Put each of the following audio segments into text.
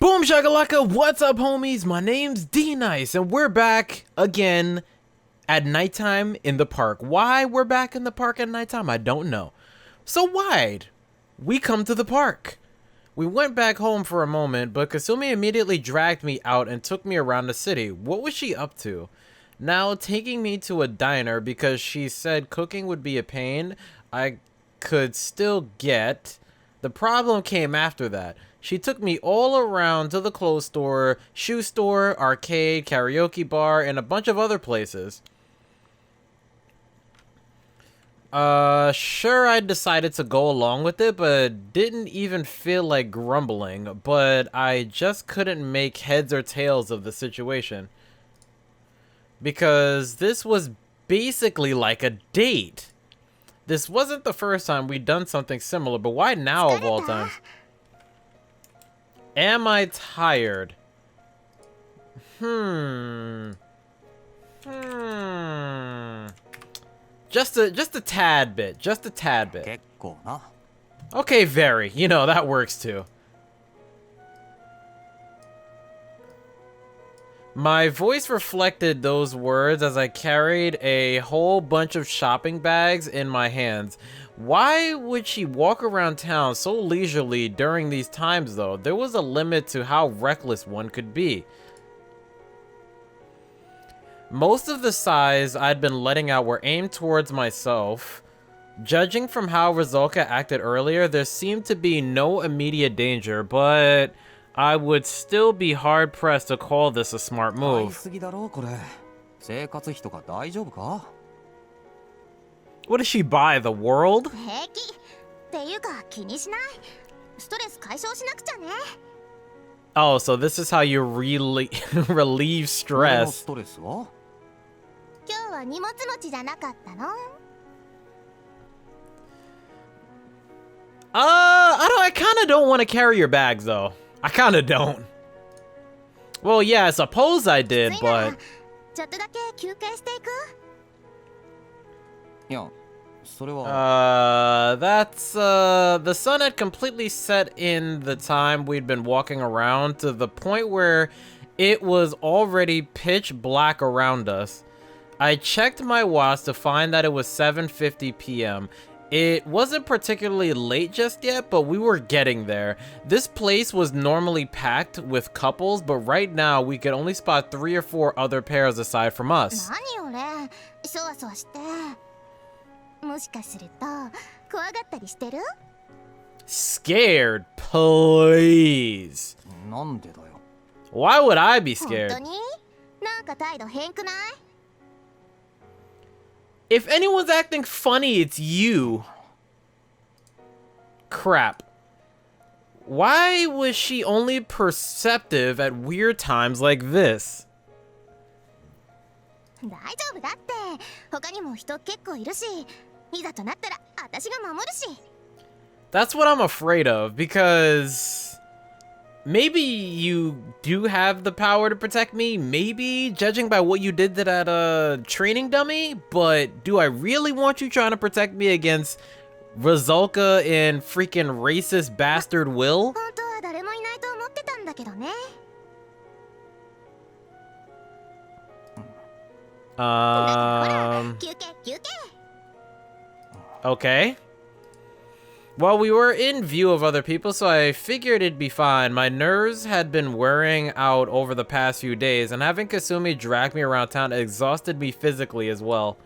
Boom shakalaka, what's up homies? My name's D-Nice and we're back again at nighttime in the park. Why we're back in the park at nighttime, I don't know. So why'd we come to the park? We went back home for a moment, but Kasumi immediately dragged me out and took me around the city. What was she up to? Now taking me to a diner because she said cooking would be a pain I could still get. The problem came after that. She took me all around to the clothes store, shoe store, arcade, karaoke bar, and a bunch of other places. Sure, I decided to go along with it, but didn't even feel like grumbling. But I just couldn't make heads or tails of the situation. Because this was basically like a date. This wasn't the first time we'd done something similar, but why now of all times? Am I tired? Just a tad bit. Just a tad bit. Okay, very. You know, that works too. My voice reflected those words as I carried a whole bunch of shopping bags in my hands. Why would she walk around town so leisurely during these times though? There was a limit to how reckless one could be. Most of the sighs I'd been letting out were aimed towards myself. Judging from how Rizulka acted earlier, there seemed to be no immediate danger, but I would still be hard-pressed to call this a smart move. What does she buy, the world? Oh, so this is how you really relieve stress. I kind of don't want to carry your bags, though. I kind of don't. Well, yeah, I suppose I did, but... the sun had completely set in the time we'd been walking around to the point where it was already pitch black around us. I checked my watch to find that it was 7:50 p.m. It wasn't particularly late just yet, but we were getting there. This place was normally packed with couples, but right now we could only spot 3 or 4 other pairs aside from us. Scared? Please. Why would I be scared? If anyone's acting funny, it's you. Crap. Why was she only perceptive at weird times like this? That's what I'm afraid of, because maybe you do have the power to protect me, maybe, judging by what you did to that training dummy, but do I really want you trying to protect me against Rizulka and freaking racist bastard Will? Okay. Well, we were in view of other people, so I figured it'd be fine. My nerves had been wearing out over the past few days, and having Kasumi drag me around town exhausted me physically as well.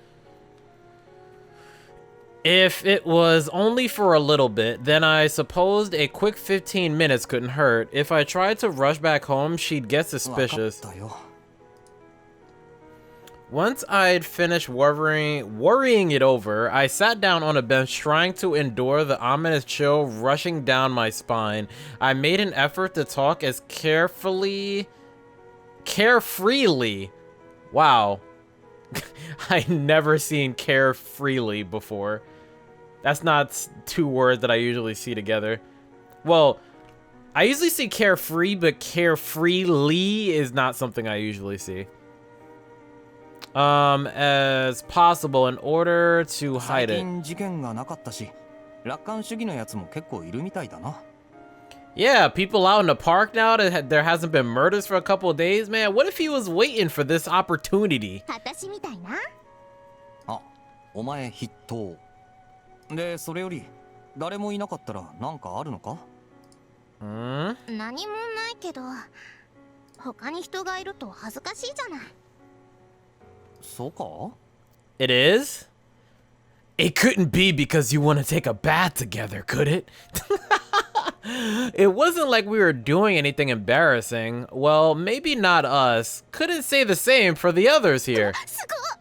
If it was only for a little bit, then I supposed a quick 15 minutes couldn't hurt. If I tried to rush back home, she'd get suspicious. Once I'd finished worrying it over, I sat down on a bench trying to endure the ominous chill rushing down my spine. I made an effort to talk as carefreely. Wow. I never seen carefreely before. That's not 2 words that I usually see together. Well, I usually see carefree, but carefreely is not something I usually see. As possible in order to hide it. Yeah, people out in the park now that there hasn't been murders for a couple of days, man. What if he was waiting for this opportunity? 私みたいな。あ、お前筆頭。で、それより誰もいなかったらなんかあるのか？Hmm? 何もないけど、他に人がいると恥ずかしいじゃない。そうか？ It is? It couldn't be because you want to take a bath together, could it? It wasn't like we were doing anything embarrassing. Well, maybe not us. Couldn't say the same for the others here. すごっ。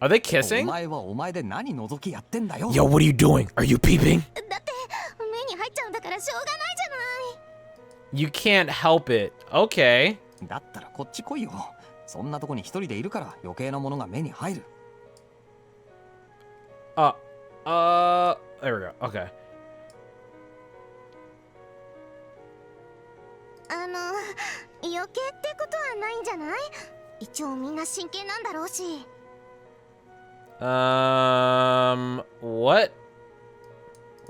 Are they お kissing? 前はお前で何覗きやってんだよ。 Yo, what are you doing? Are you peeping? だって目に入っちゃうんだからしょうがないじゃない。 You can't help it. Okay. だったらこっち来いよ。そんなとこに一人でいるから余計なものが目に入る。There we go. Okay. 余計ってことはないんじゃない？一応みんな真剣なんだろうし。What?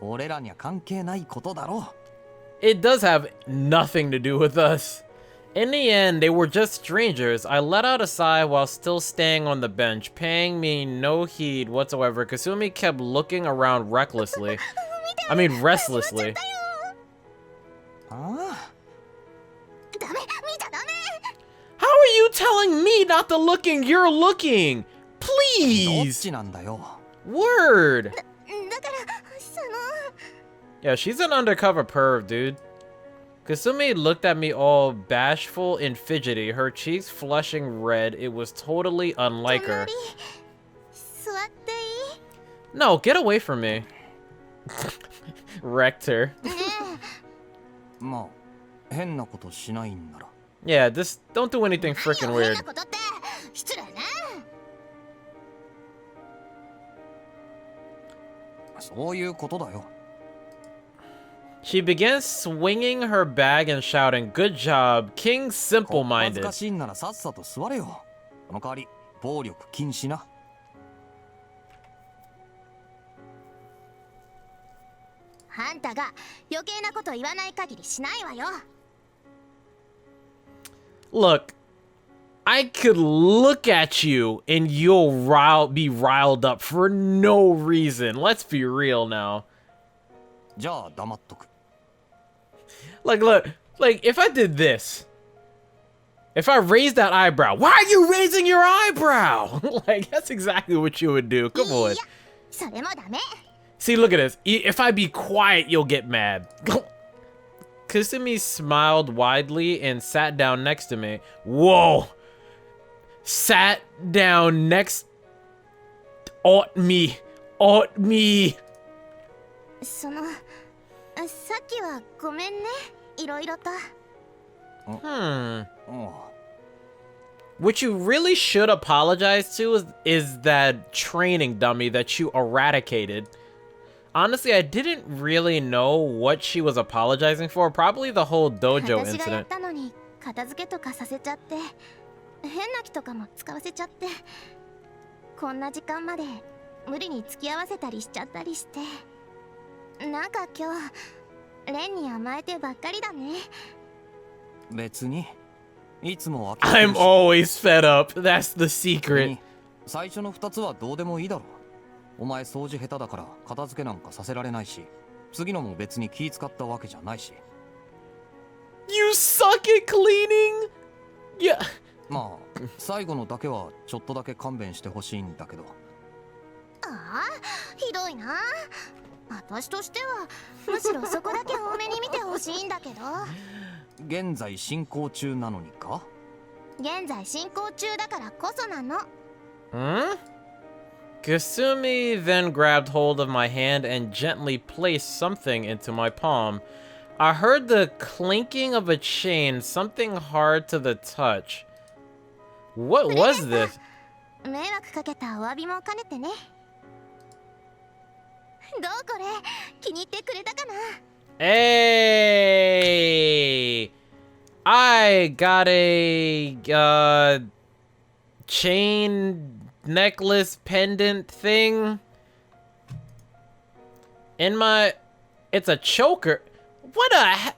俺らには関係ないことだろ。 It does have nothing to do with us. In the end, they were just strangers. I let out a sigh while still staying on the bench, paying me no heed whatsoever. Kasumi kept looking around recklessly. I mean, restlessly. ああ。ダメ、見ちゃダメ。 How are you telling me not to looking? You're looking. どっ Please. ちなんだよ。 Word. だからその。 Yeah, she's an undercover perv, dude. Kasumi looked at me all bashful and fidgety, her cheeks flushing red. It was totally unlike her. 隣座っていい？ No, get away from me. Wrecked her. ねまあ変なことしないんなら。 Yeah, just don't do anything え。 freaking 変 weird. なことって失礼ね。そういうことだよ。 She began swinging her bag and shouting, "Good job, King 恥ず Simple-minded." かしいんならさっさと座れよ。その代わり暴力禁止な。あんたが余計なこと言わない限りしないわよ。 Look, I could look at you and you'll be riled up for no reason. Let's be real now. じゃあ黙っとく。 Look, if I did this, if I raised that eyebrow, why are you raising your eyebrow? Like, that's exactly what you would do. Come い on. や、それもダメ。 See, look at this. If I be quiet, you'll get mad. Kasumi smiled widely and sat down next to me. Whoa. Sat down next... Ought me. その、さっきはごめんね。いろいろと。Hmm. うん。 What you really should apologize to is that training dummy that you eradicated. Honestly, I didn't really know what she was apologizing for. Probably the whole dojo 私がやっ incident. たのに片付けとかさせちゃって、変な気とかも使わせちゃって、こんな時間まで無理に付き合わせたりしちゃったりして、なんか今日レンに甘えてばっかりだね。別にいつも諦め I'm るし always fed up. That's the secret. 最初の2つはどうでもいいだろう。お前掃除下手だから片付けなんかさせられないし、次のも別に気使ったわけじゃないし。 You suck at cleaning? Yeah. まあ最後のだけはちょっとだけ勘弁してほしいんだけど。ああ、ひどいな。私としてはむしろそこだけ多めに見てほしいんだけど。現在進行中なのにか？現在進行中だからこそなの。 Hmm? Kasumi then grabbed hold of my hand and gently placed something into my palm. I heard the clinking of a chain, something hard to the touch. What was this? 迷惑かけたお詫びも兼ねてね。どうこれ、気に入ってくれたかな？ Hey! I got a chain necklace pendant thing in my... It's a choker. What a...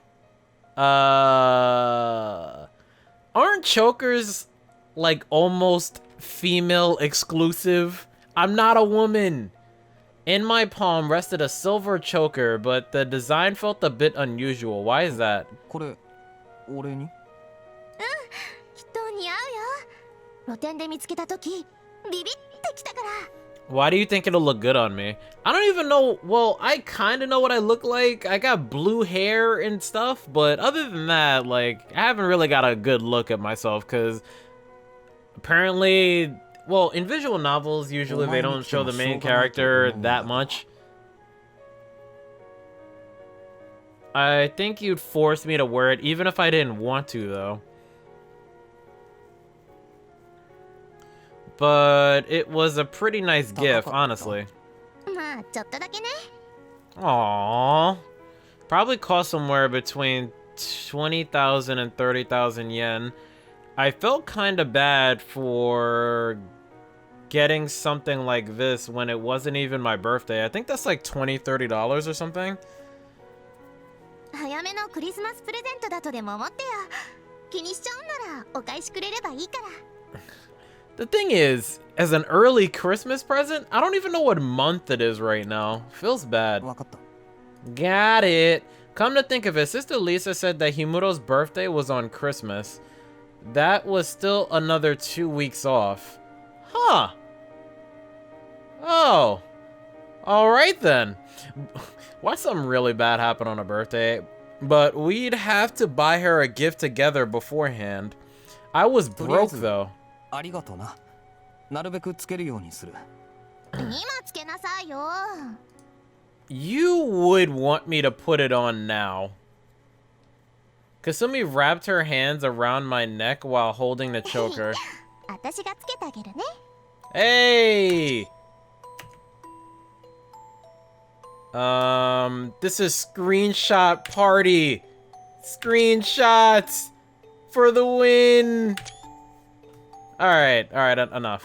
Aren't chokers like almost female exclusive? I'm not a woman. In my palm rested a silver choker, but the design felt a bit unusual. Why is that? これ俺に？きっと似合うよ。露店で見つけた時ビビってきたから。 Why do you think it'll look good on me? I don't even know. Well, I kind of know what I look like. I got blue hair and stuff, but other than that, like, I haven't really got a good look at myself because apparently, well, in visual novels, usually they don't show the main character that much. I think you'd force me to wear it even if I didn't want to, though. But it was a pretty nice gift, honestly. まあちょっとだけね。 Aww. Probably cost somewhere between 20,000 and 30,000 yen. I felt kind of bad for getting something like this when it wasn't even my birthday. I think that's like $20, $30 or something. 早めのクリスマスプレゼントだとでも思ってよ。気にしちゃうんならお返しくれればいいから。 The thing is, as an early Christmas present, I don't even know what month it is right now. Feels bad. わかった。 Got it. Come to think of it, Sister Lisa said that Himuro's birthday was on Christmas. That was still another 2 weeks off. Huh. Oh. Alright then. Why something really bad happen on a birthday? But we'd have to buy her a gift together beforehand. I was broke though. ありがとうな。なるべくつけるようにする。今つけなさいよ。 You would want me to put it on now. Kasumi wrapped her hands around my neck while holding the choker. 私がつけてあげるね。 Hey! This is screenshot party. Screenshots for the win. All right, enough.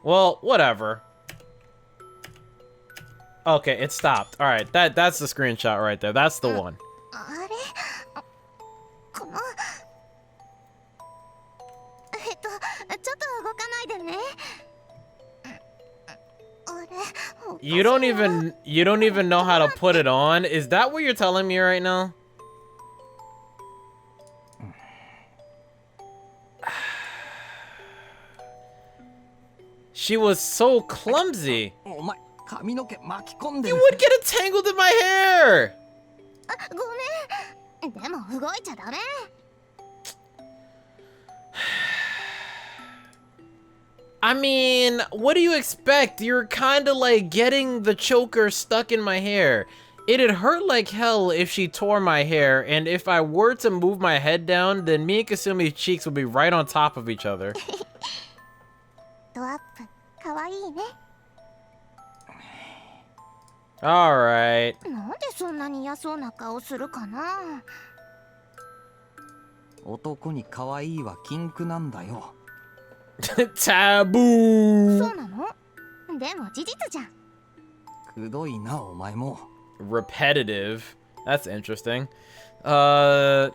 Well, whatever. Okay, it stopped. All right, that's the screenshot right there. That's the one. あれこのちょっと動かないでね。あれ You don't even know how to put it on? Is that what you're telling me right now? She was so clumsy. お前髪の毛巻き込んで You る。 would get it tangled in my hair. ごめん。でも動いちゃダメ。 I mean, what do you expect? You're kind of like getting the choker stuck in my hair. It'd hurt like hell if she tore my hair, and if I were to move my head down, then me and Kasumi's cheeks would be right on top of each other. ドアップかわいいね。 Alright. なんでそんなに嫌そうな顔するかな。男に可愛いは禁句なんだよ。 Taboo. そうなの？でも事実じゃん。くどいなお前も。 Repetitive. That's interesting. Well,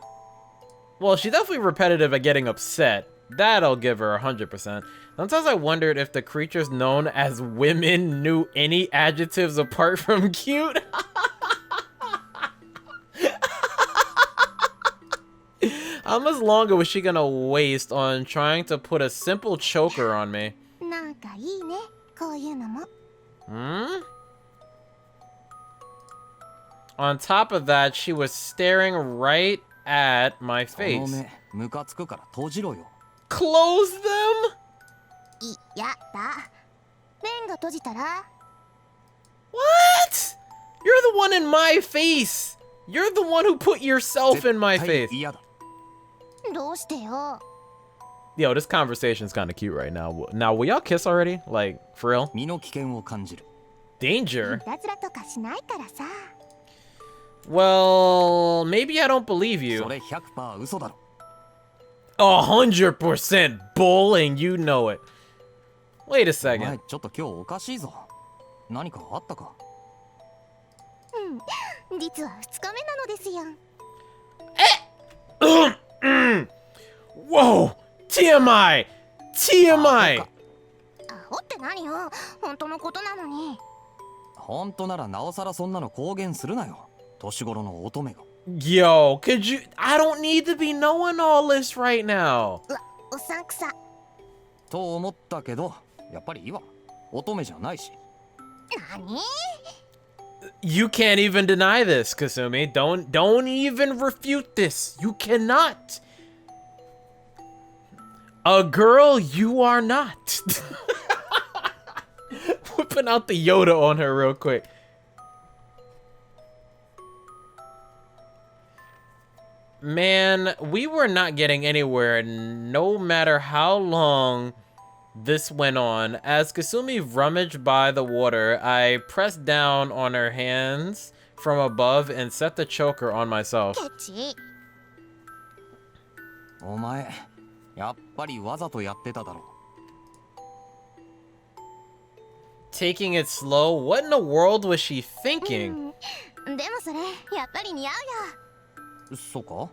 she's definitely repetitive at getting upset. That I'll give her 100%. Sometimes I wondered if the creatures known as women knew any adjectives apart from cute. How much longer was she gonna waste on trying to put a simple choker on me? なんかいいね、こういうのも。 Hmm? On top of that, she was staring right at my この face. 目ムカつくから閉じろよ。 Close them? いやだ。目が閉じたら。 What? You're the one in my face. You're the one who put yourself in my 絶対 face. 嫌だ。どうしてよ。 Yo, this conversation's kind of cute right now. Now, will y'all kiss already? Like, for real? 身の危険を感じる。 Danger? いたずらとかしないからさ。 Well, maybe I don't believe そ you. れ 100% 嘘だろ。 100% bull, and you know it. Wait a お前 second. ちょっと今日おかしいぞ。何かあったか？実は2日目なのですよ。 Whoa! TMI! TMI! アホって何よ、本当のことなのに。本当ならなおさらそんなの公言するなよ。年頃の乙女が。Yo, could you? I don't need to be knowing all this right now. うわ、おっさんくさ。と思ったけど、やっぱりいいわ。乙女じゃないし。何？ You can't even deny this, Kasumi. Don't even refute this. You cannot. A girl you are not. Whipping out the Yoda on her real quick. Man, we were not getting anywhere no matter how long this went on. As Kasumi rummaged by the water, I pressed down on her hands from above and set the choker on myself. ケチ。お前、やっぱりわざとやってただろ。Taking it slow? What in the world was she thinking? でもそれやっぱり似合うよ。そうか？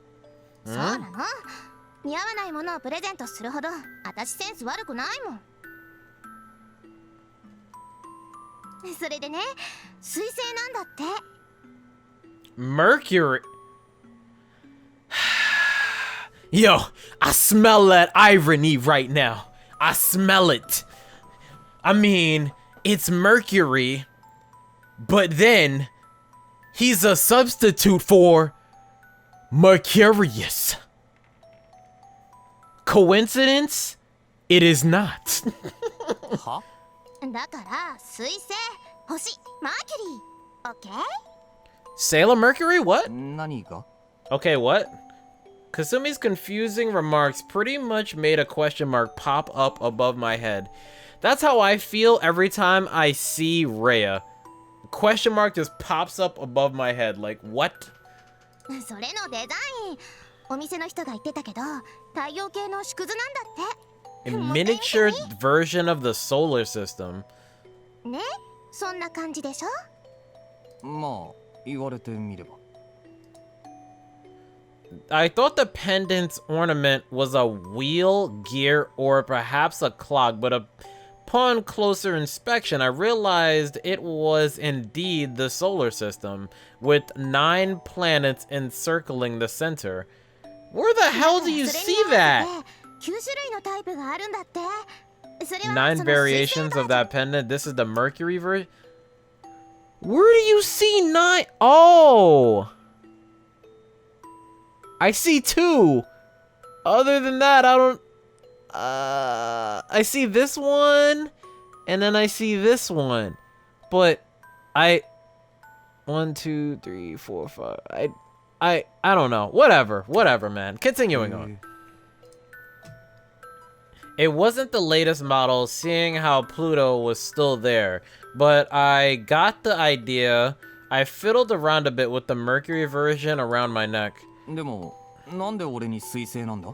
そうなの？似合わないものをプレゼントするほど私センス悪くないもん。それでね、水星なんだって。 Mercury. Yo, I smell that irony right now. I smell it. I mean, it's Mercury, but then he's a substitute for Mercurius. Coincidence? It is not. は？だから水星、星、マーキュリー。オッケー？ Sailor Mercury? What? 何が？ Okay, what? Kasumi's confusing remarks pretty much made a question mark pop up above my head. That's how I feel every time I see Rhea. Question mark just pops up above my head. Like, what? それのデザイン、お店の人が言ってたけど、太陽系の縮図なんだって。 A miniature version of the solar system. ね、そんな感じでしょ？まあ、言われてみれば。I thought the pendant's ornament was a wheel, gear, or perhaps a clock, but upon closer inspection, I realized it was indeed the solar system, with 9 planets encircling the center. Where the hell do you see that? 9種類のタイプがあるんだって。それは 9 variations of that pendant. This is the Mercury version. Where do you see 9? Oh! I see 2. Other than that, I don't... I see this one, and then I see this one. But I... 1, 2, 3, 4, 5... I don't know. Whatever, man. Continuing on. It wasn't the latest model, seeing how Pluto was still there, but I got the idea. I fiddled around a bit with the Mercury version around my neck. でも、なんで俺に水星なんだ？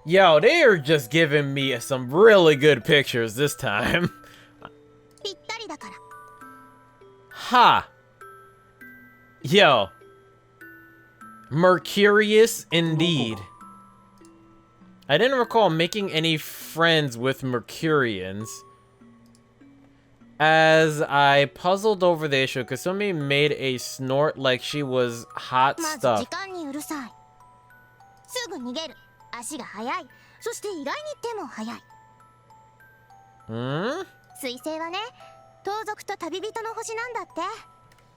Yo, they are just giving me some really good pictures this time. ぴったりだから。 Ha! Yo. Mercurius indeed. I didn't recall making any friends with Mercurians. As I puzzled over the issue, Kasumi made a snort like she was hot まず stuff. 時間にうるさい。すぐ逃げる。足が速い。そして意外に手も速い。Hmm? 水星はね、盗賊と旅人の星なんだって。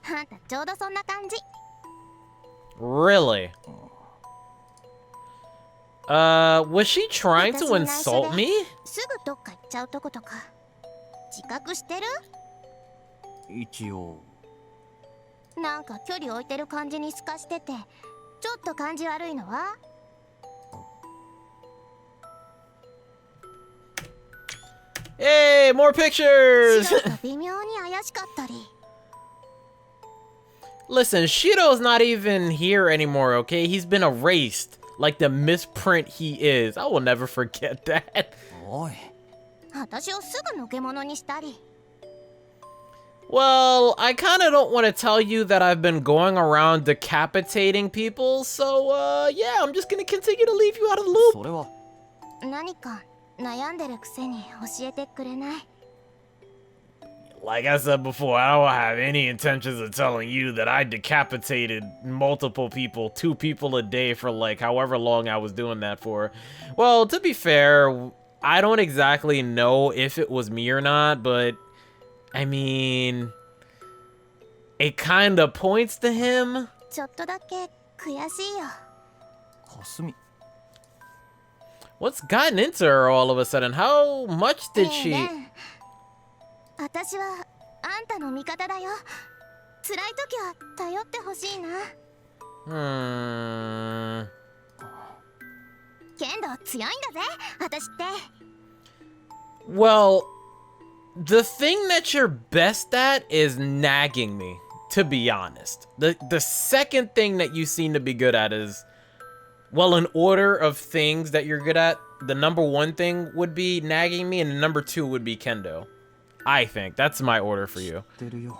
あんたちょうどそんな感じ。 Really? Was she trying to insult me? すぐどっか行っちゃうとことか。自覚してる？一応。なんか距離置いてる感じに透かしてて、ちょっと感じ悪いのは？ Hey, more pictures! 白と微妙に怪しかったり。 Listen, Shido's not even here anymore, okay? He's been erased. Like the misprint he is. I will never forget that. おい。私をすぐのけ者にしたり。Well, I kind of don't want to tell you that I've been going around decapitating people, so, yeah, I'm just gonna continue to leave you out of the loop. それは何か悩んでるくせに教えてくれない？ Like I said before, I don't have any intentions of telling you that I decapitated multiple people, 2 people a day for like however long I was doing that for. Well, to be fair, I don't exactly know if it was me or not, but I mean, it kind of points to him. ちょっとだけ悔しいよ。かすみ What's gotten into her all of a sudden? How much did she... レン、私はあんたの味方だよ。辛い時は頼ってほしいな。剣道強いんだぜ、私って。Well, the thing that you're best at is nagging me, to be honest. The second thing that you seem to be good at is, well, in order of things that you're good at, the number 1 thing would be nagging me, and the number 2 would be kendo. I think. That's my order for you. 知ってるよ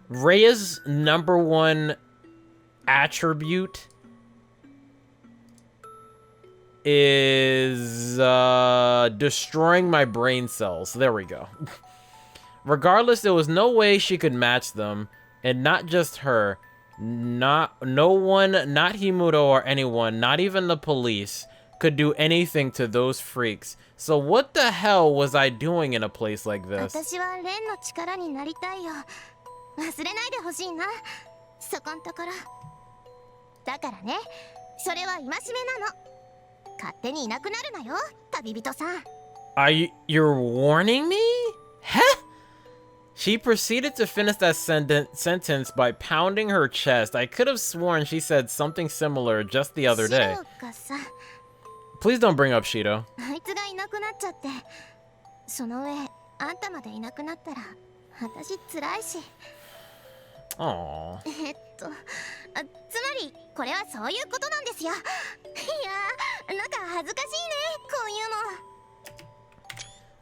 Rhea's number 1 attribute is destroying my brain cells. There we go. Regardless, there was no way she could match them, and not just her. No one, not Himuro or anyone, not even the police, could do anything to those freaks. So what the hell was I doing in a place like this? 私はレンの力になりたいよ。忘れないでほしいな。そこんところ。だからね、それは戒めなの。勝手にいなくなるなよ、旅人さん。You're warning me? Huh? She proceeded to finish that sentence by pounding her chest. I could have sworn she said something similar just the other day. シロがさ、 Please don't bring up Shido. あいつがいなくなっちゃって。その上、あんたまでいなくなったら、私辛いし。Aww. つまり、これはそういうことなんですよ。いやー、なんか恥ずかしいね、こういうの。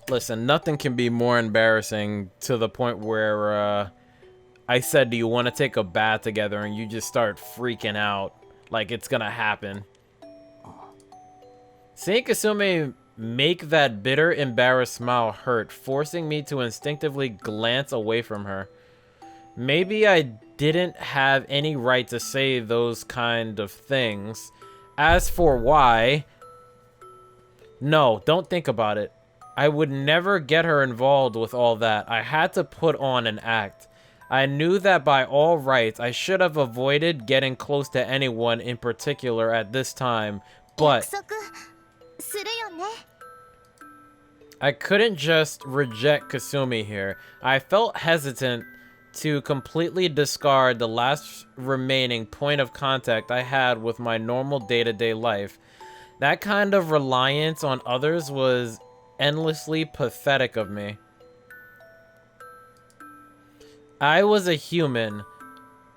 Listen, nothing can be more embarrassing to the point where I said, do you want to take a bath together, and you just start freaking out like it's gonna happen. Seeing Kasumi make that bitter, embarrassed smile hurt, forcing me to instinctively glance away from her. Maybe I didn't have any right to say those kind of things. As for why, no, don't think about it. I would never get her involved with all that. I had to put on an act. I knew that by all rights, I should have avoided getting close to anyone in particular at this time, but 約束するよね。 I couldn't just reject Kasumi here. I felt hesitant to completely discard the last remaining point of contact I had with my normal day-to-day life. That kind of reliance on others was endlessly pathetic of me. I was a human,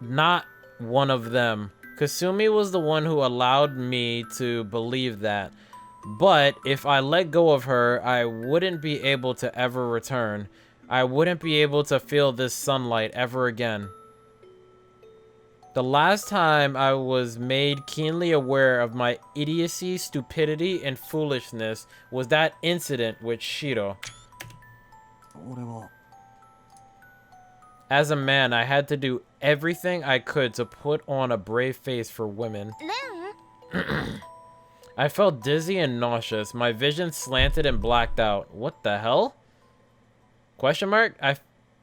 not one of them. Kasumi was the one who allowed me to believe that. But if I let go of her, I wouldn't be able to ever return. I wouldn't be able to feel this sunlight ever again. The last time I was made keenly aware of my idiocy, stupidity, and foolishness was that incident with Shiro. 俺は As a man, I had to do everything I could to put on a brave face for women. レン I felt dizzy and nauseous. My vision slanted and blacked out. What the hell? Question mark? I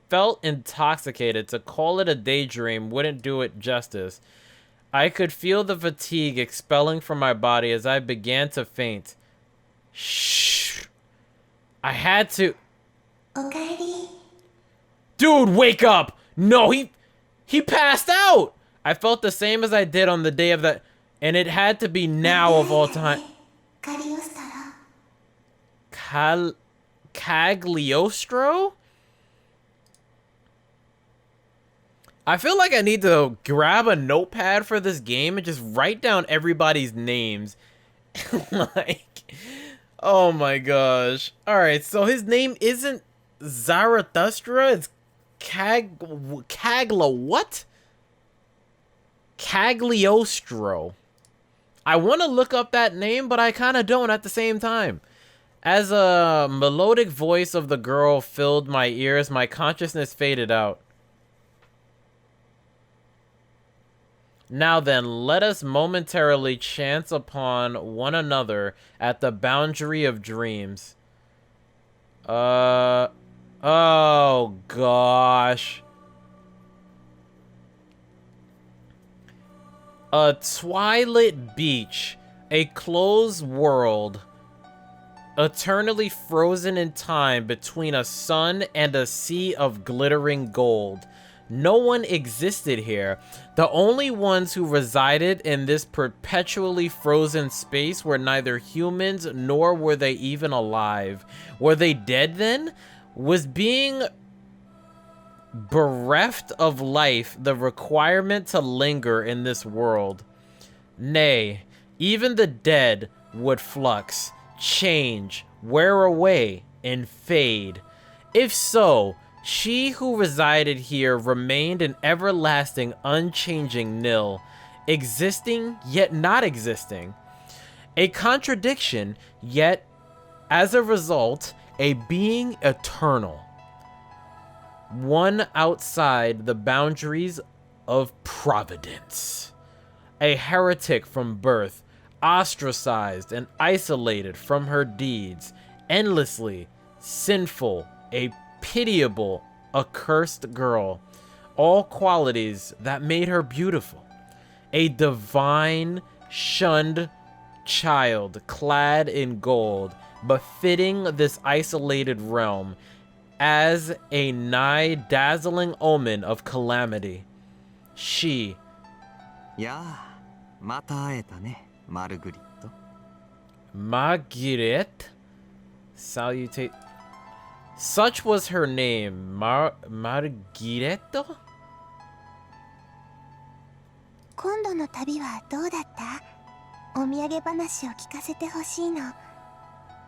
felt intoxicated. To call it a daydream wouldn't do it justice. I could feel the fatigue expelling from my body as I began to faint. Shh. I had to... おかえり。 Dude, wake up! No, he passed out! I felt the same as I did on the day of the... And it had to be now of all time. 借りをしたら。 Cagliostro? I feel like I need to grab a notepad for this game and just write down everybody's names. Like, oh my gosh. Alright, so his name isn't Zarathustra? It's Cagla what? Cagliostro. I want to look up that name, but I kind of don't at the same time. As a melodic voice of the girl filled my ears, my consciousness faded out. Now then, let us momentarily chance upon one another at the boundary of dreams. Oh gosh. A twilight beach, a closed world, eternally frozen in time between a sun and a sea of glittering gold. No one existed here. The only ones who resided in this perpetually frozen space were neither humans nor were they even alive. Were they dead then? Was being bereft of life the requirement to linger in this world? Nay, even the dead would flux, change, wear away, and fade. If so, she who resided here remained an everlasting, unchanging nil, existing yet not existing. A contradiction, yet, as a result, a being eternal. One outside the boundaries of providence. A heretic from birth, ostracized and isolated from her deeds, endlessly sinful, a pitiable, accursed girl, all qualities that made her beautiful. A divine, shunned child clad in gold, befitting this isolated realm as a nigh dazzling omen of calamity. She. やあ、また会えたね、マルグリット。Margaret? Salutate. Such was her name, Margaretto? 今度の旅はどうだった？お土産話を聞かせてほしいの。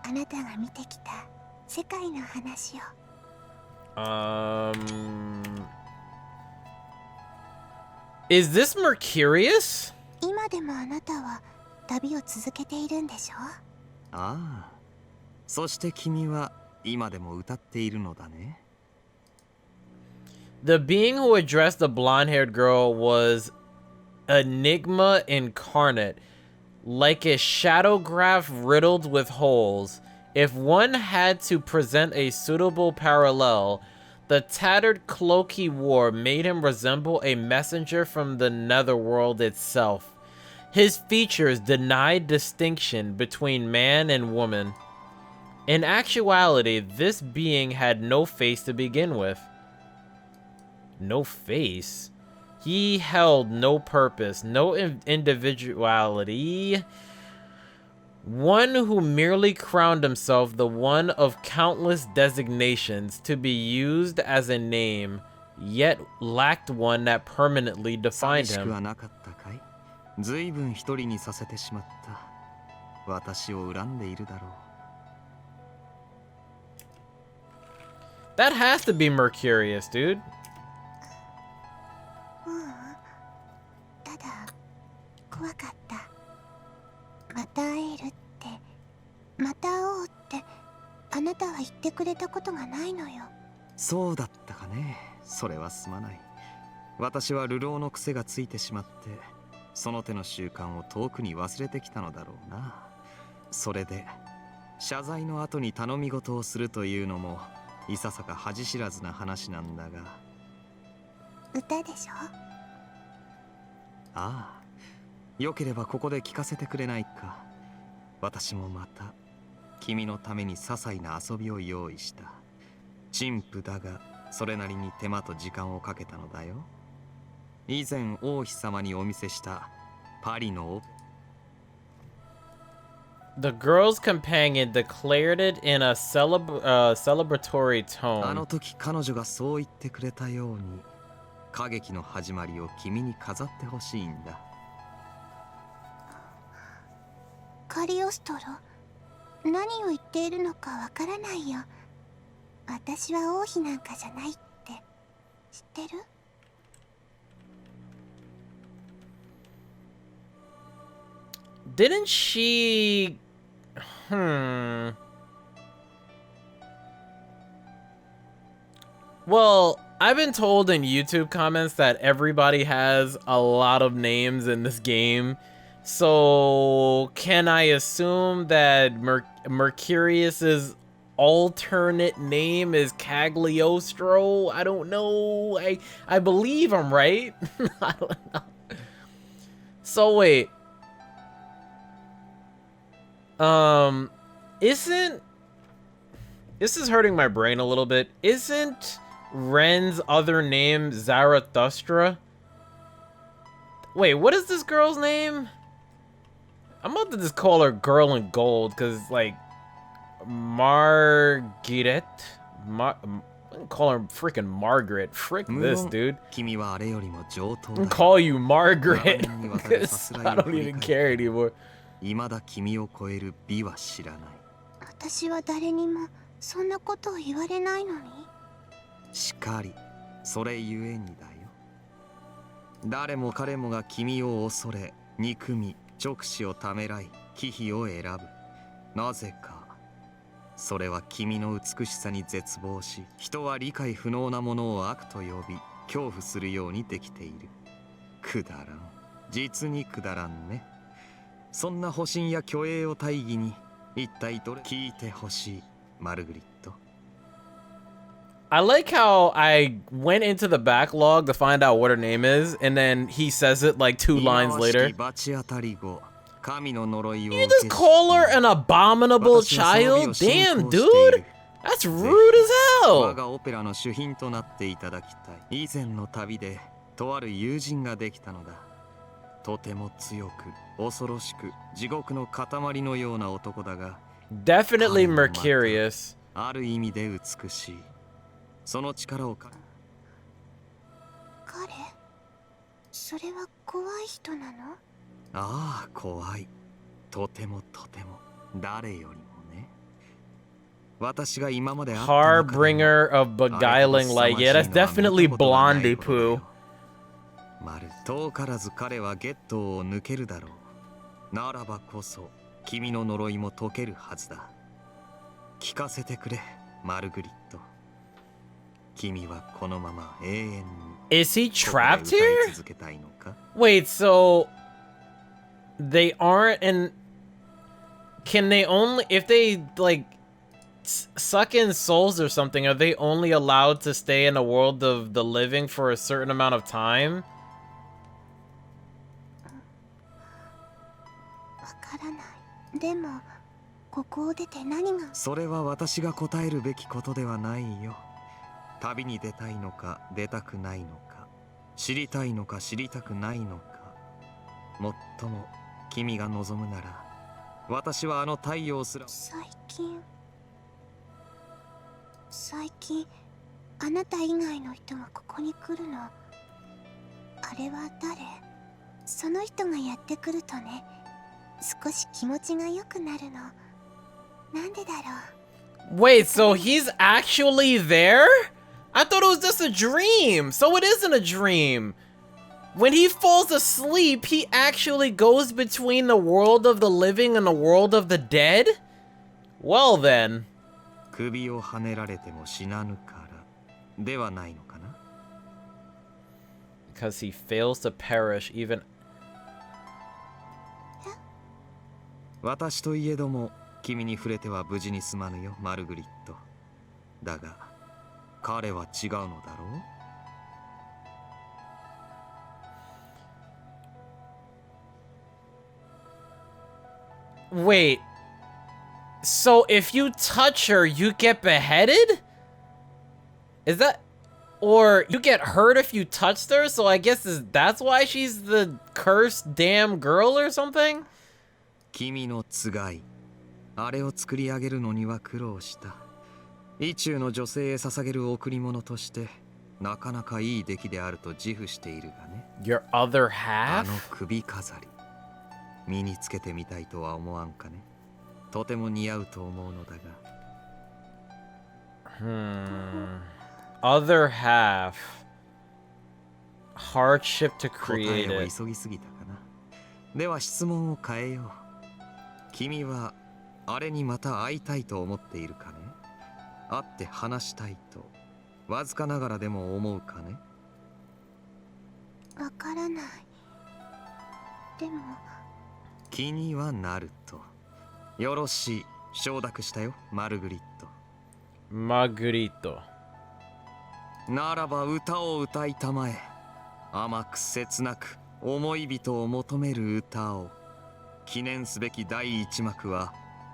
あなたが見てきた世界の話を。Is this Mercurius? 今でもあなたは旅を続けているんでしょ？ああ、そして君は今でも歌っているのだね。The being who addressed the blonde-haired girl was enigma incarnate, like a shadow graph riddled with holes. If one had to present a suitable parallel, the tattered cloak he wore made him resemble a messenger from the netherworld itself. His features denied distinction between man and woman. In actuality, this being had no face to begin with. No face? He held no purpose, no individuality. One who merely crowned himself the one of countless designations to be used as a name, yet lacked one that permanently defined him. ずいぶん一人にさせてしまった。私を恨んでいるだろう。That has to be Mercurius, dude. ただ怖かった。また会えるって、また会おうってあなたは言ってくれたことがないのよ。そうだったかね。それはすまない。私は流浪の癖がついてしまって、その手の習慣を遠くに忘れてきたのだろうな。それで謝罪の後に頼み事をするというのもいささか恥知らずな話なんだが。歌でしょ？ああ、よければここで聞かせてくれないか。私もまた君のために些細な遊びを用意した。陳腐だがそれなりに手間と時間をかけたのだよ。以前王妃様にお見せしたパリの The girl's companion declared it in a celebratory あの tone. 時彼女がそう言ってくれたように歌劇の始まりを君に飾ってほしいんだ。カリオストロ、何を言っているのかわからないよ。私は王妃なんかじゃないって知ってる？ Didn't she... Well, I've been told in YouTube comments that everybody has a lot of names in this game. So, can I assume that Mercurius's alternate name is Cagliostro? I don't know. I believe I'm right. I don't know. So, wait. Isn't... This is hurting my brain a little bit. Isn't Ren's other name Zarathustra? Wait, what is this girl's name? I'm about to just call her Girl in Gold, because, like, Margaret? Call her freaking Margaret. Frick this, dude. I'll call you Margaret, because I don't even care anymore. 未だ君を超える美は知らない。私は誰にもそんなことを言われないのに。しかり、それゆえにだよ。誰も彼もが君を恐れ、憎み、直視をためらい、忌避を選ぶ。なぜか。それは君の美しさに絶望し、人は理解不能なものを悪と呼び、恐怖するようにできている。くだらん。実にくだらんね。そんな保身や虚栄を大義に、一体どれ聞いてほしい、マルグリット。I like how I went into the backlog to find out what her name is, and then he says it like 2 lines later. You just call her an abominable child? Damn, dude! That's rude as hell! 我がオペラの主賓となっていただきたい。以前の旅で、とある友人ができたのだ。とても強く、恐ろしく、地獄の塊のような男だが、Definitely Mercurius. ある意味で美しい。その力を彼、それは怖い人なの？ああ、怖い。とてもとても、誰よりもね。私が今まで会った中でも、 Harbinger of beguiling light. Yeah, that's definitely Blondie Poo. 遠からず彼はゲットを抜けるだろう。ならばこそ君の呪いも解けるはずだ。聞かせてくれ、マルグリット。君はこのまま永遠に Is he ここで trapped 歌い here? 続けたいのか？ Wait, so they aren't in... Can they only... If they, like, suck in souls or something, are they only allowed to stay in the world of the living for a certain amount of time? わからない。でも、ここを出て何が？それは私が答えるべきことではないよ。旅に出たいのか出たくないのか、知りたいのか知りたくないのか。もっとも君が望むなら、私はあの太陽すら。最近あなた以外の人がここに来るの。あれは誰？その人がやってくるとね、少し気持ちが良くなるの。なんでだろう。 Wait, so he's actually there? I thought it was just a dream. So it isn't a dream. When he falls asleep, he actually goes between the world of the living and the world of the dead? Well then. 首をはねられても死なぬからではないのかな。 Because he fails to perish even... 私といえども君に触れては無事に済まぬよ、マルグリット。だが彼は違うのだろう。 Wait. So if you touch her, you get beheaded? Is that... Or you get hurt if you touched her? So I guess that's why she's the cursed damn girl or something? 君のつがい、あれを作り上げるのには苦労した。意中の女性へ捧げる贈り物としてなかなかいい出来であると自負しているがね。 Your other あ half? の首飾り、身につけてみたいとは思わんかね。とても似合うと思うのだが。Other half. Hardship to 答 create えを it. 急ぎすぎたかな。では質問を変えよう。君はあれにまた会いたいと思っているかね。会って話したいとわずかながらでも思うかね。わからない。でも気にはなると。よろしい。承諾したよ、マルグリット。 Margarito. ならば歌を歌いたまえ。甘く切なく思い人を求める歌を。記念すべき第一幕は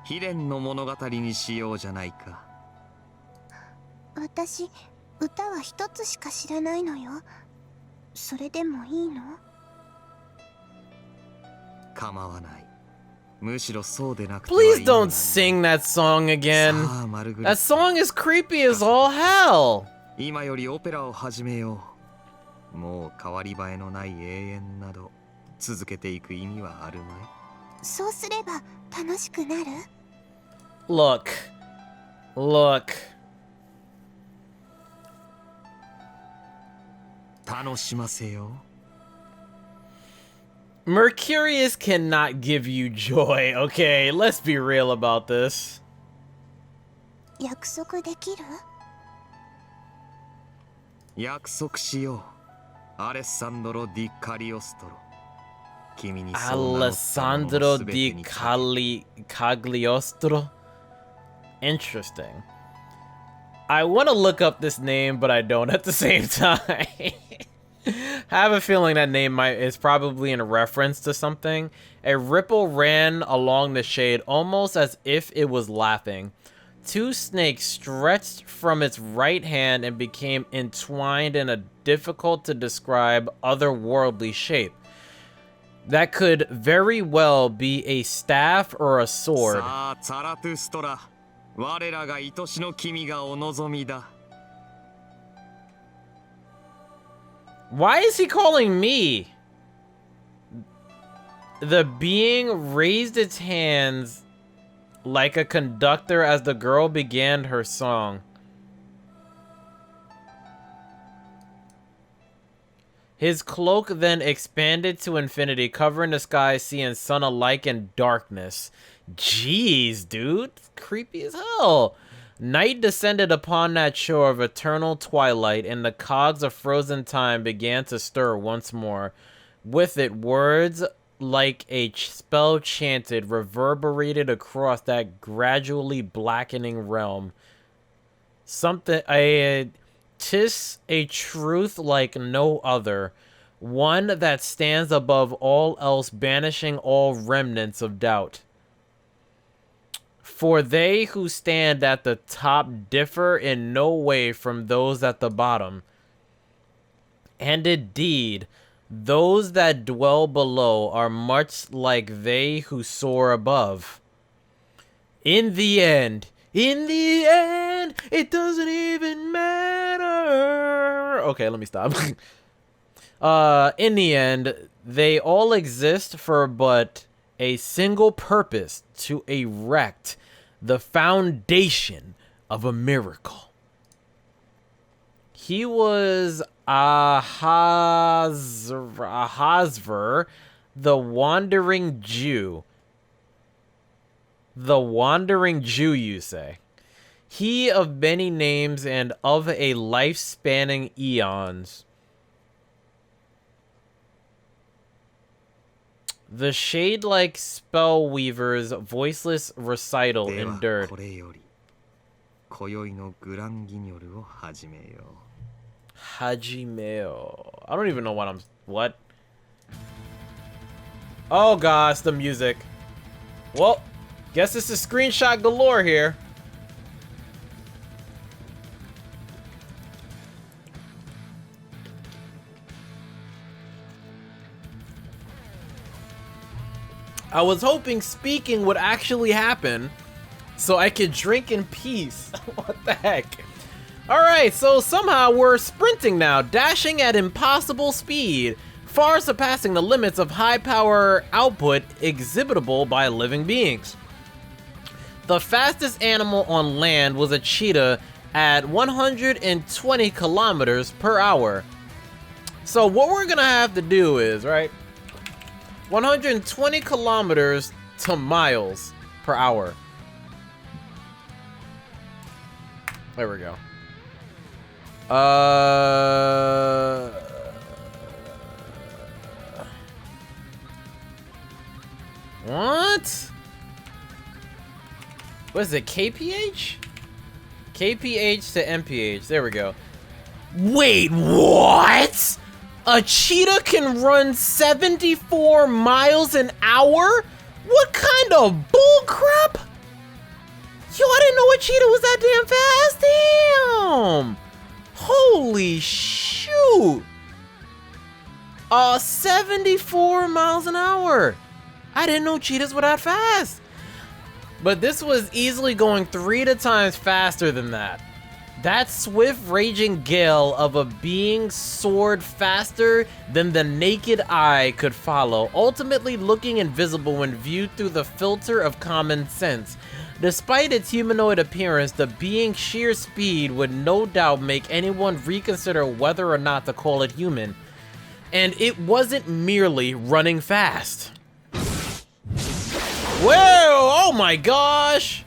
悲恋の物語にしようじゃないか。私歌は一つしか知らないのよ。それでもいいの？構わない。むしろそうでなくてはいい Please don't sing that song again. さあマルグリッ That song is creepy as all hell. 今よりオペラを始めよう。もう変わり映えのない永遠など続けていく意味はあるまい。そうすれば楽しくなる？ Look. Look. 楽しませよう。 Mercurius cannot give you joy, okay? Let's be real about this. 約束できる？約束しよう。アレッサンドロ・ディ・カリオストロ。君にそう名乗ったものの Alessandro 全て di にかけ Cagliostro. Interesting. I want to look up this name, but I don't at the same time. I have a feeling that name is probably in reference to something. A ripple ran along the shade almost as if it was laughing. Two snakes stretched from its right hand and became entwined in a difficult to describe otherworldly shape. That could very well be a staff or a sword. さあザラトゥストラ。我らが愛しの君がお望みだ。 Why is he calling me? The being raised its hands like a conductor as the girl began her song. His cloak then expanded to infinity, covering the sky, sea, and sun alike in darkness. Jeez, dude. Creepy as hell. Night descended upon that shore of eternal twilight, and the cogs of frozen time began to stir once more. With it, words like a spell chanted reverberated across that gradually blackening realm. Tis a truth like no other, one that stands above all else, banishing all remnants of doubt. For they who stand at the top differ in no way from those at the bottom. And indeed, those that dwell below are much like they who soar above. In the end, it doesn't even matter. Okay, let me stop. In the end, they all exist for but a single purpose: to erect the foundation of a miracle. He was Ahasver, the wandering Jew. The wandering Jew, you say? He of many names and of a life-spanning eons. The shade-like spell weaver's voiceless recital では endured. これより今宵のグランギニョルを始めよう。 Hajimeo. I don't even know what I'm... What? Oh gosh, the music. Well, guess this is screenshot galore here. I was hoping speaking would actually happen so I could drink in peace. What the heck? Alright, so somehow we're sprinting now, dashing at impossible speed, far surpassing the limits of high power output exhibitable by living beings. The fastest animal on land was a cheetah at 120 kilometers per hour. So what we're gonna have to do is, right, 120 kilometers to miles per hour. There we go. What? What is it? KPH? KPH to MPH. There we go. Wait, what? A cheetah can run 74 miles an hour? What kind of bullcrap? Yo, I didn't know a cheetah was that damn fast. Damn. Holy shoot. 74 miles an hour. I didn't know cheetahs were that fast. But this was easily going 3 times faster than that. That swift raging gale of a being soared faster than the naked eye could follow, ultimately looking invisible when viewed through the filter of common sense. Despite its humanoid appearance, the being's sheer speed would no doubt make anyone reconsider whether or not to call it human. And it wasn't merely running fast. Whoa! Oh my gosh!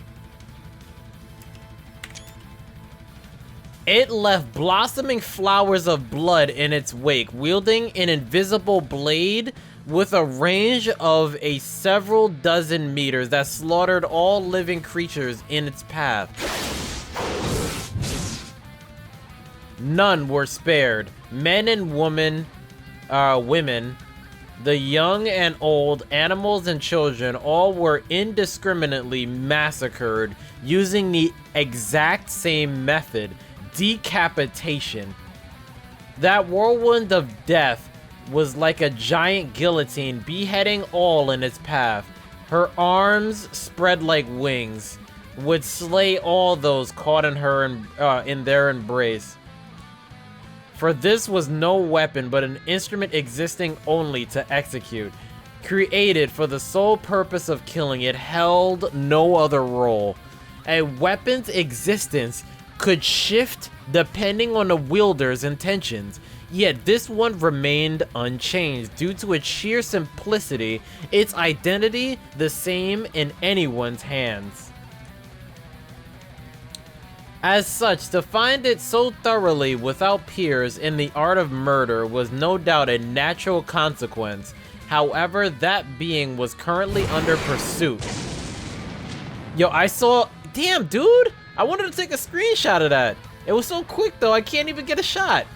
It left blossoming flowers of blood in its wake, wielding an invisible blade with a range of several dozen meters that slaughtered all living creatures in its path. None were spared. Men and women, the young and old, animals and children, all were indiscriminately massacred using the exact same method. Decapitation. That whirlwind of death was like a giant guillotine, beheading all in its path. Her arms, spread like wings, would slay all those caught in her in their embrace. For this was no weapon but an instrument existing only to execute. Created for the sole purpose of killing, it held no other role. A weapon's existence could shift depending on the wielder's intentions, yet this one remained unchanged due to its sheer simplicity, its identity the same in anyone's hands. As such, to find it so thoroughly without peers in the art of murder was no doubt a natural consequence. However, that being was currently under pursuit. Yo, I saw... Damn, dude! I wanted to take a screenshot of that. It was so quick, though, I can't even get a shot.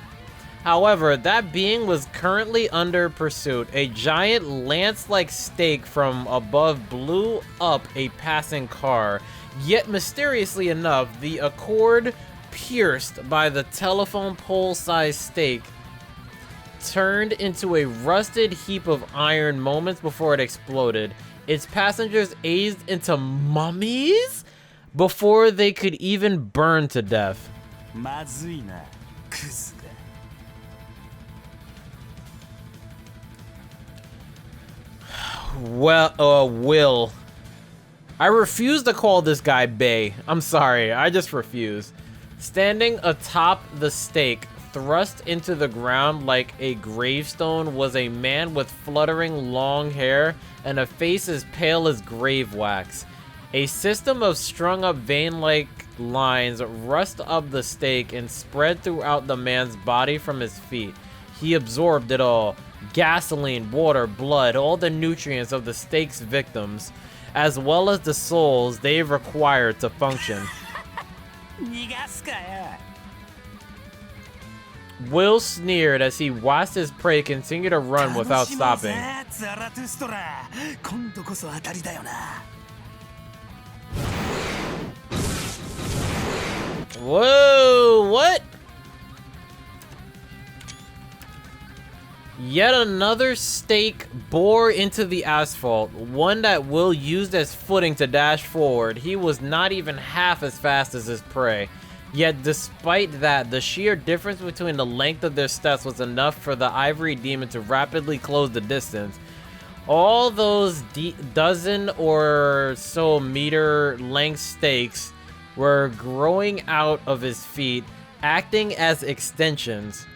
However, that being was currently under pursuit. A giant lance-like stake from above blew up a passing car. Yet, mysteriously enough, the accord pierced by the telephone pole-sized stake turned into a rusted heap of iron moments before it exploded. Its passengers aged into mummies before they could even burn to death. Well, Will. I refuse to call this guy Bay. I'm sorry, I just refuse. Standing atop the stake, thrust into the ground like a gravestone, was a man with fluttering long hair and a face as pale as grave wax. A system of strung-up vein-like lines rust up the stake and spread throughout the man's body from his feet. He absorbed it all. Gasoline, water, blood, all the nutrients of the stake's victims, as well as the souls they required to function. Will sneered as he watched his prey continue to run without stopping. Whoa, what? Yet another stake bore into the asphalt, one that Will used as footing to dash forward. He was not even half as fast as his prey. Yet despite that, the sheer difference between the length of their steps was enough for the ivory demon to rapidly close the distance. All those dozen or so meter length stakes were growing out of his feet, acting as extensions.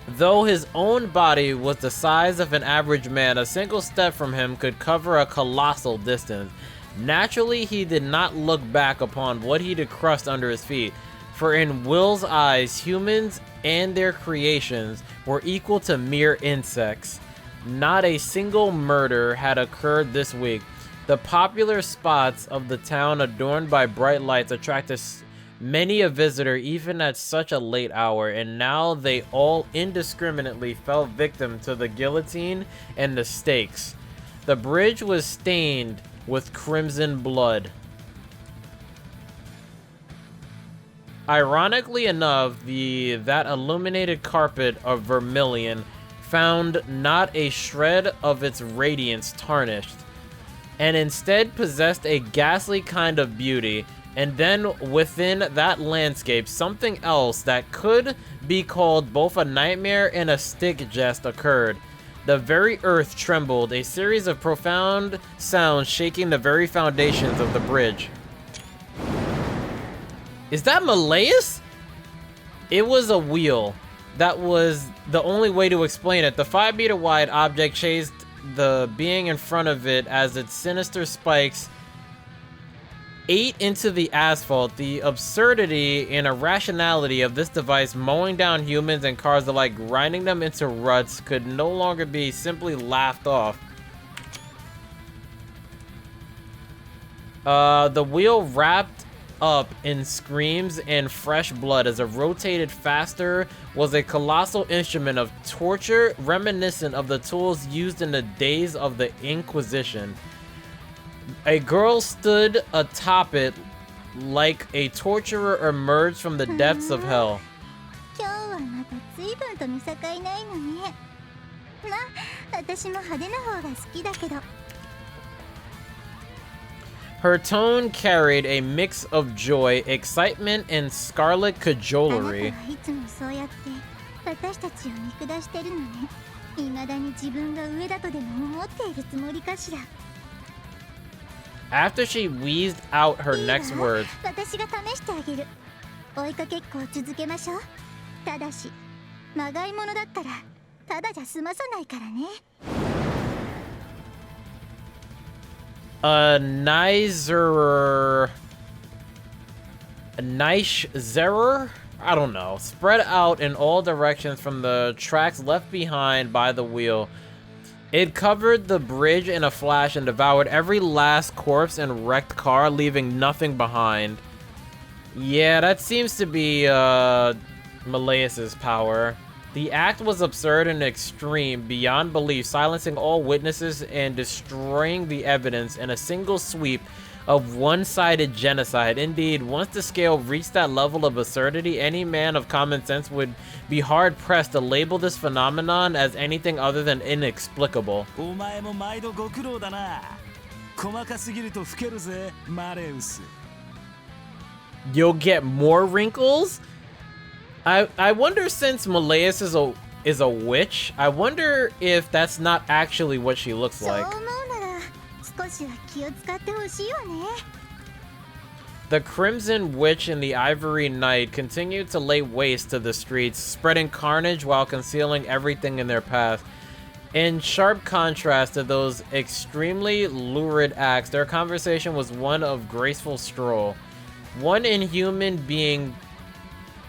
Though his own body was the size of an average man, a single step from him could cover a colossal distance. Naturally, he did not look back upon what he'd crushed under his feet, for in Will's eyes, humans and their creations were equal to mere insects. Not a single murder had occurred this week. The popular spots of the town, adorned by bright lights, attracted many a visitor even at such a late hour, and now they all indiscriminately fell victim to the guillotine and the stakes. The bridge was stained with crimson blood. Ironically enough, that illuminated carpet of vermilion found not a shred of its radiance tarnished, and instead possessed a ghastly kind of beauty. And then within that landscape, something else that could be called both a nightmare and a stick jest occurred. The very earth trembled, a series of profound sounds shaking the very foundations of the bridge. Is that Malaeus? It was a wheel. That was the only way to explain it. The 5-meter wide object chased the being in front of it as its sinister spikes ate into the asphalt. The absurdity and irrationality of this device mowing down humans and cars alike, grinding them into ruts, could no longer be simply laughed off. The wheel wrapped up in screams and fresh blood as it rotated faster was a colossal instrument of torture reminiscent of the tools used in the days of the Inquisition. A girl stood atop it like a torturer emerged from the depths of hell. Her tone carried a mix of joy, excitement, and scarlet cajolery. After she wheezed out her next words, a Nicerer, I don't know, spread out in all directions from the tracks left behind by the wheel. It covered the bridge in a flash and devoured every last corpse and wrecked car, leaving nothing behind. Yeah, that seems to be Malaeus' power. The act was absurd and extreme, beyond belief, silencing all witnesses and destroying the evidence in a single sweep of one-sided genocide. Indeed, once the scale reached that level of absurdity, any man of common sense would be hard-pressed to label this phenomenon as anything other than inexplicable. You'll get more wrinkles? I wonder, since Malaeus is a witch, I wonder if that's not actually what she looks like. The Crimson Witch and the Ivory Knight continued to lay waste to the streets, spreading carnage while concealing everything in their path. In sharp contrast to those extremely lurid acts, their conversation was one of graceful stroll. One inhuman being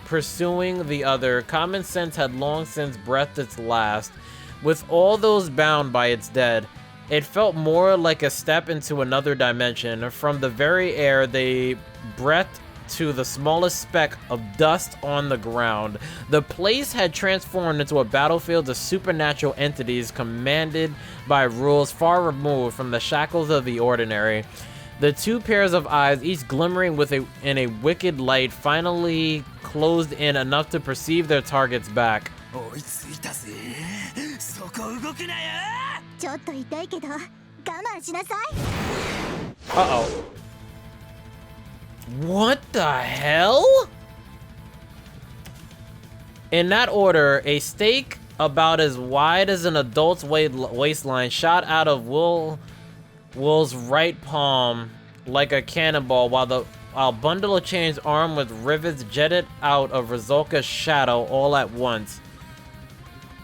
pursuing the other, common sense had long since breathed its last. With all those bound by its dead, it felt more like a step into another dimension. From the very air, they breathed to the smallest speck of dust on the ground. The place had transformed into a battlefield of supernatural entities commanded by rules far removed from the shackles of the ordinary. The two pairs of eyes, each glimmering in a wicked light, finally closed in enough to perceive their target's back. Uh-oh. What the hell? In that order, a stake about as wide as an adult's waistline shot out of Will's right palm like a cannonball while bundle of chains armed with rivets jetted out of Rizolka's shadow all at once.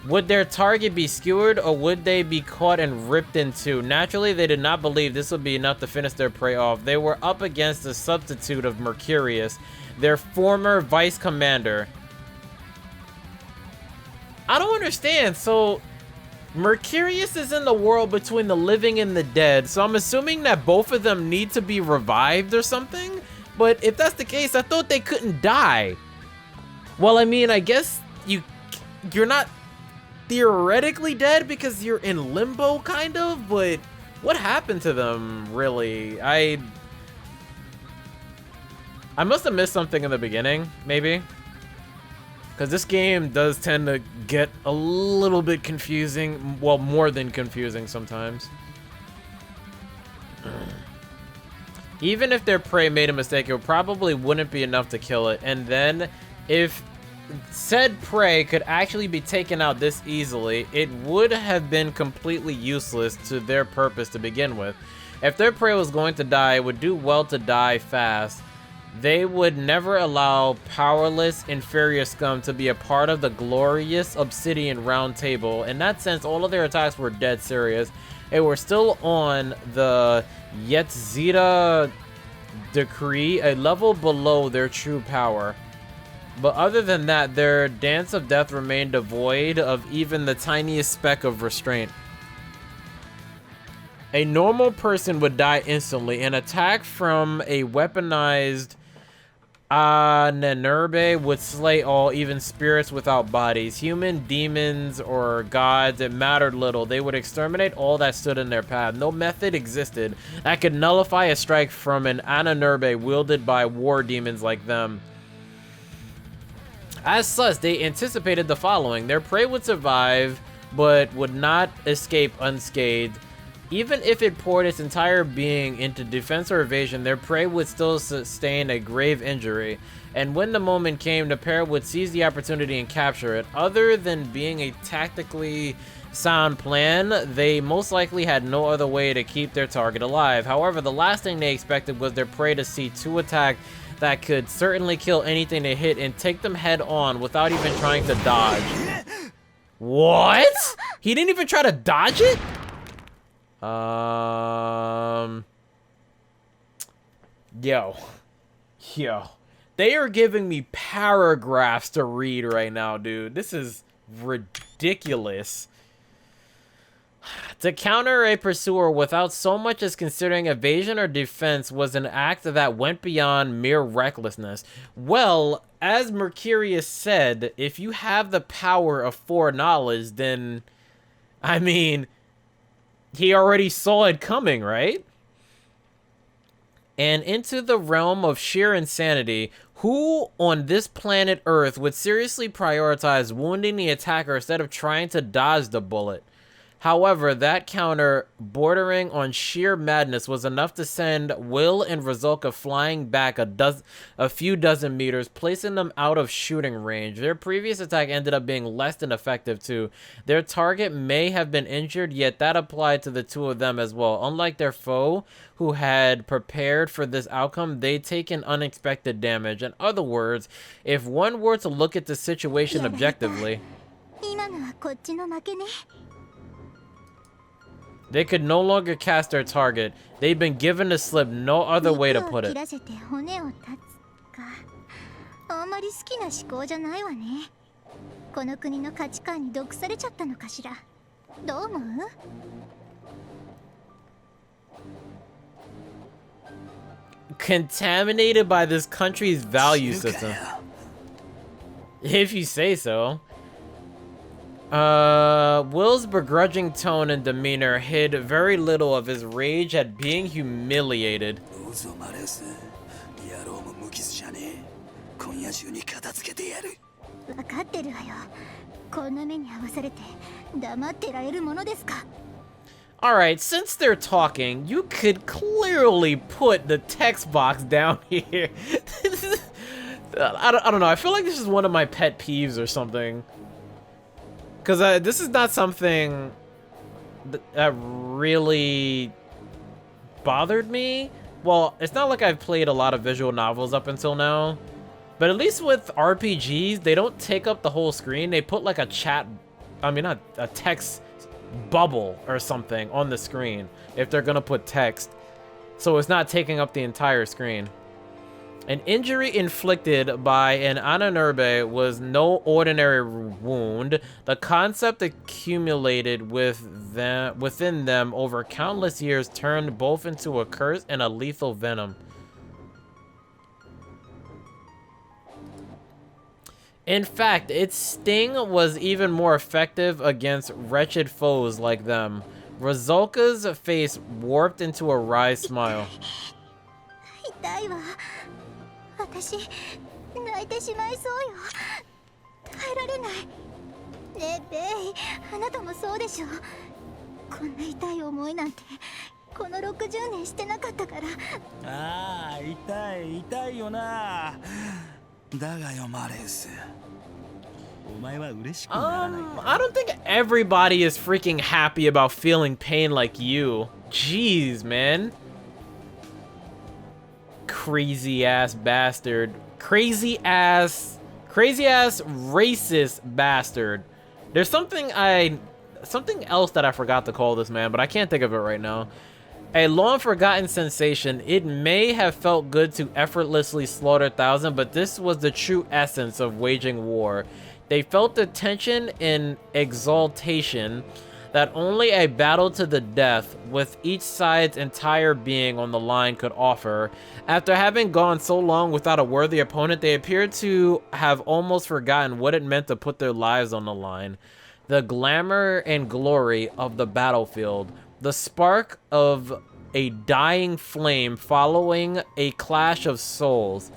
Would their target be skewered, or would they be caught and ripped in two? Naturally, they did not believe this would be enough to finish their prey off. They were up against the substitute of Mercurius, their former vice commander. I don't understand. So, Mercurius is in the world between the living and the dead, so I'm assuming that both of them need to be revived or something? But if that's the case, I thought they couldn't die. Well, I mean, I guess you're not theoretically dead because you're in limbo, kind of, but what happened to them, really? I must have missed something in the beginning, maybe. Because this game does tend to get a little bit confusing. Well, more than confusing sometimes. Even if their prey made a mistake, it probably wouldn't be enough to kill it. And then, if said prey could actually be taken out this easily, it would have been completely useless to their purpose to begin with. If their prey was going to die, it would do well to die fast. They would never allow powerless, inferior scum to be a part of the glorious Obsidian Round Table. In that sense, all of their attacks were dead serious. They were still on the Yetzira decree, a level below their true power. But other than that, their dance of death remained devoid of even the tiniest speck of restraint. A normal person would die instantly. An attack from a weaponized Nanerbe would slay all, even spirits without bodies. Human, demons, or gods, it mattered little. They would exterminate all that stood in their path. No method existed that could nullify a strike from an Ananerbe wielded by war demons like them. As such, they anticipated the following. Their prey would survive, but would not escape unscathed. Even if it poured its entire being into defense or evasion, their prey would still sustain a grave injury. And when the moment came, the pair would seize the opportunity and capture it. Other than being a tactically sound plan, they most likely had no other way to keep their target alive. However, the last thing they expected was their prey to see two attacks that could certainly kill anything they hit and take them head on without even trying to dodge. What? He didn't even try to dodge it? Yo. They are giving me paragraphs to read right now, dude. This is ridiculous. To counter a pursuer without so much as considering evasion or defense was an act that went beyond mere recklessness. Well, as Mercurius said, if you have the power of foreknowledge, then, I mean, he already saw it coming, right? And into the realm of sheer insanity, who on this planet Earth would seriously prioritize wounding the attacker instead of trying to dodge the bullet? However, that counter, bordering on sheer madness, was enough to send Will and Rizolka flying back a few dozen meters, placing them out of shooting range. Their previous attack ended up being less than effective too. Their target may have been injured, yet that applied to the two of them as well. Unlike their foe, who had prepared for this outcome, they'd taken unexpected damage. In other words, if one were to look at the situation objectively, they could no longer cast their target. They'd been given the slip, no other way to put it. Contaminated by this country's value system. If you say so. Will's begrudging tone and demeanor hid very little of his rage at being humiliated. Alright, since they're talking, you could clearly put the text box down here. I don't know, I feel like this is one of my pet peeves or something. Because this is not something that really bothered me, well, it's not like I've played a lot of visual novels up until now, but at least with RPGs, they don't take up the whole screen. They put like a not a text bubble or something on the screen if they're gonna put text, so it's not taking up the entire screen. An injury inflicted by an Ananurbe was no ordinary wound. The concept accumulated within them over countless years turned both into a curse and a lethal venom. In fact, its sting was even more effective against wretched foes like them. Rizulka's face warped into a wry smile. 痛いわ。私泣いてしまいそうよ。耐えられない。ねえベイ、あなたもそうでしょ。こんな痛い思いなんてこの60年してなかったから。ああ、痛いよな。だがよマレウス。お前は嬉しくならないか。I don't think everybody is freaking happy about feeling pain like you. Jeez, man. Crazy ass bastard. Crazy ass racist bastard. There's something else that I forgot to call this man, but I can't think of it right now. A long forgotten sensation. It may have felt good to effortlessly slaughter thousands, but this was the true essence of waging war. They felt the tension and exaltation that only a battle to the death, with each side's entire being on the line, could offer. After having gone so long without a worthy opponent, they appeared to have almost forgotten what it meant to put their lives on the line. The glamour and glory of the battlefield, the spark of a dying flame following a clash of souls,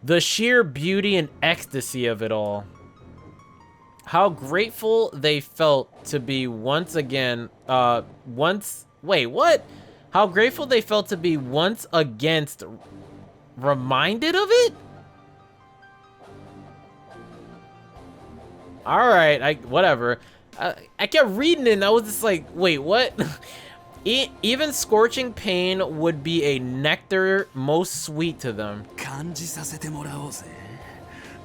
the sheer beauty and ecstasy of it all. How grateful they felt to be once again, wait, what? How grateful they felt to be once against reminded of it? Alright, whatever. I kept reading it and I was just like, wait, what? Even scorching pain would be a nectar most sweet to them. 感じさせてもらおうぜ。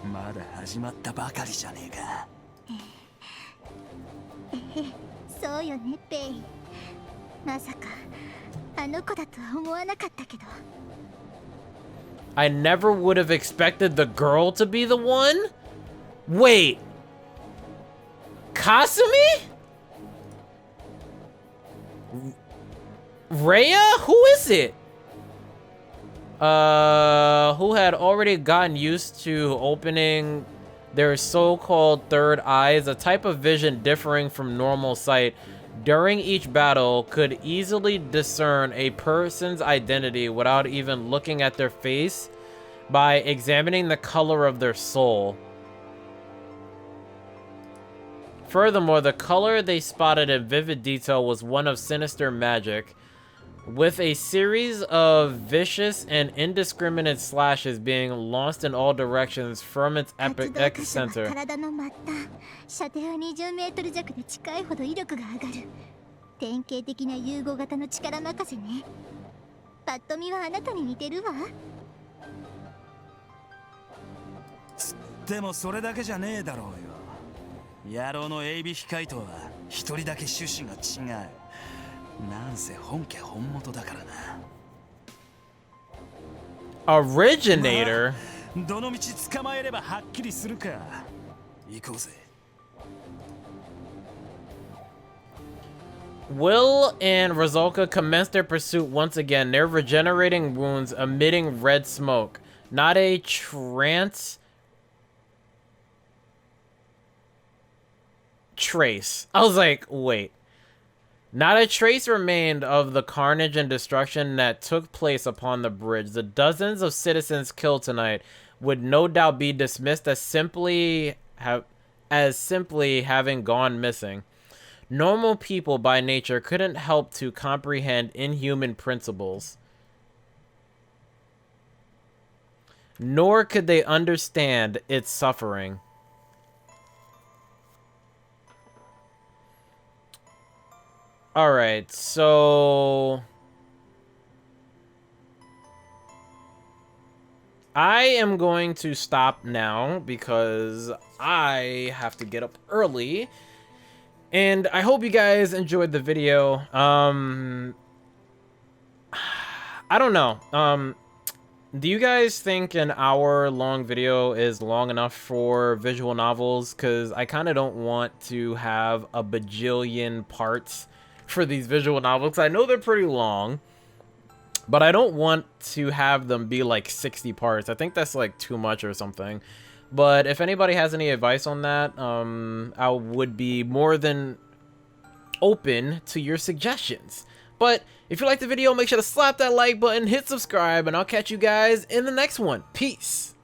まだ始まったばかりじゃねえか。そうよねベイ。まさかあの子だとは思わなかったけど。I never would have expected the girl to be the one? Wait. Kasumi? Rhea? Who is it? Who had already gotten used to opening their so-called third eyes, a type of vision differing from normal sight. During each battle, could easily discern a person's identity without even looking at their face by examining the color of their soul. Furthermore, the color they spotted in vivid detail was one of sinister magic, with a series of vicious and indiscriminate slashes being launched in all directions from its epicenter. 体の末端、射程は20メートル弱で近いほど威力が上がる。典型的な融合型の力任せね。パッと見はあなたに似てるわ。でもそれだけじゃねえだろうよ。野郎のエイビヒカイとは一人だけ趣旨が違う。なんせ本家本元だからな。Originator? どの道捕まえればはっきりするか。行こうぜ。Will and Rizulka commence their pursuit once again, their regenerating wounds emitting red smoke. Not a trace. I was like, wait. Not a trace remained of the carnage and destruction that took place upon the bridge. The dozens of citizens killed tonight would no doubt be dismissed as simply having gone missing. Normal people by nature couldn't help to comprehend inhuman principles. Nor could they understand its suffering. Alright, so I am going to stop now because I have to get up early. And I hope you guys enjoyed the video. I don't know. Do you guys think an hour-long video is long enough for visual novels? Because I kind of don't want to have a bajillion parts for these visual novels. I know they're pretty long, but I don't want to have them be like 60 parts. I think that's like too much or something. But if anybody has any advice on that, I would be more than open to your suggestions. But if you liked the video, make sure to slap that like button, hit subscribe, and I'll catch you guys in the next one. Peace.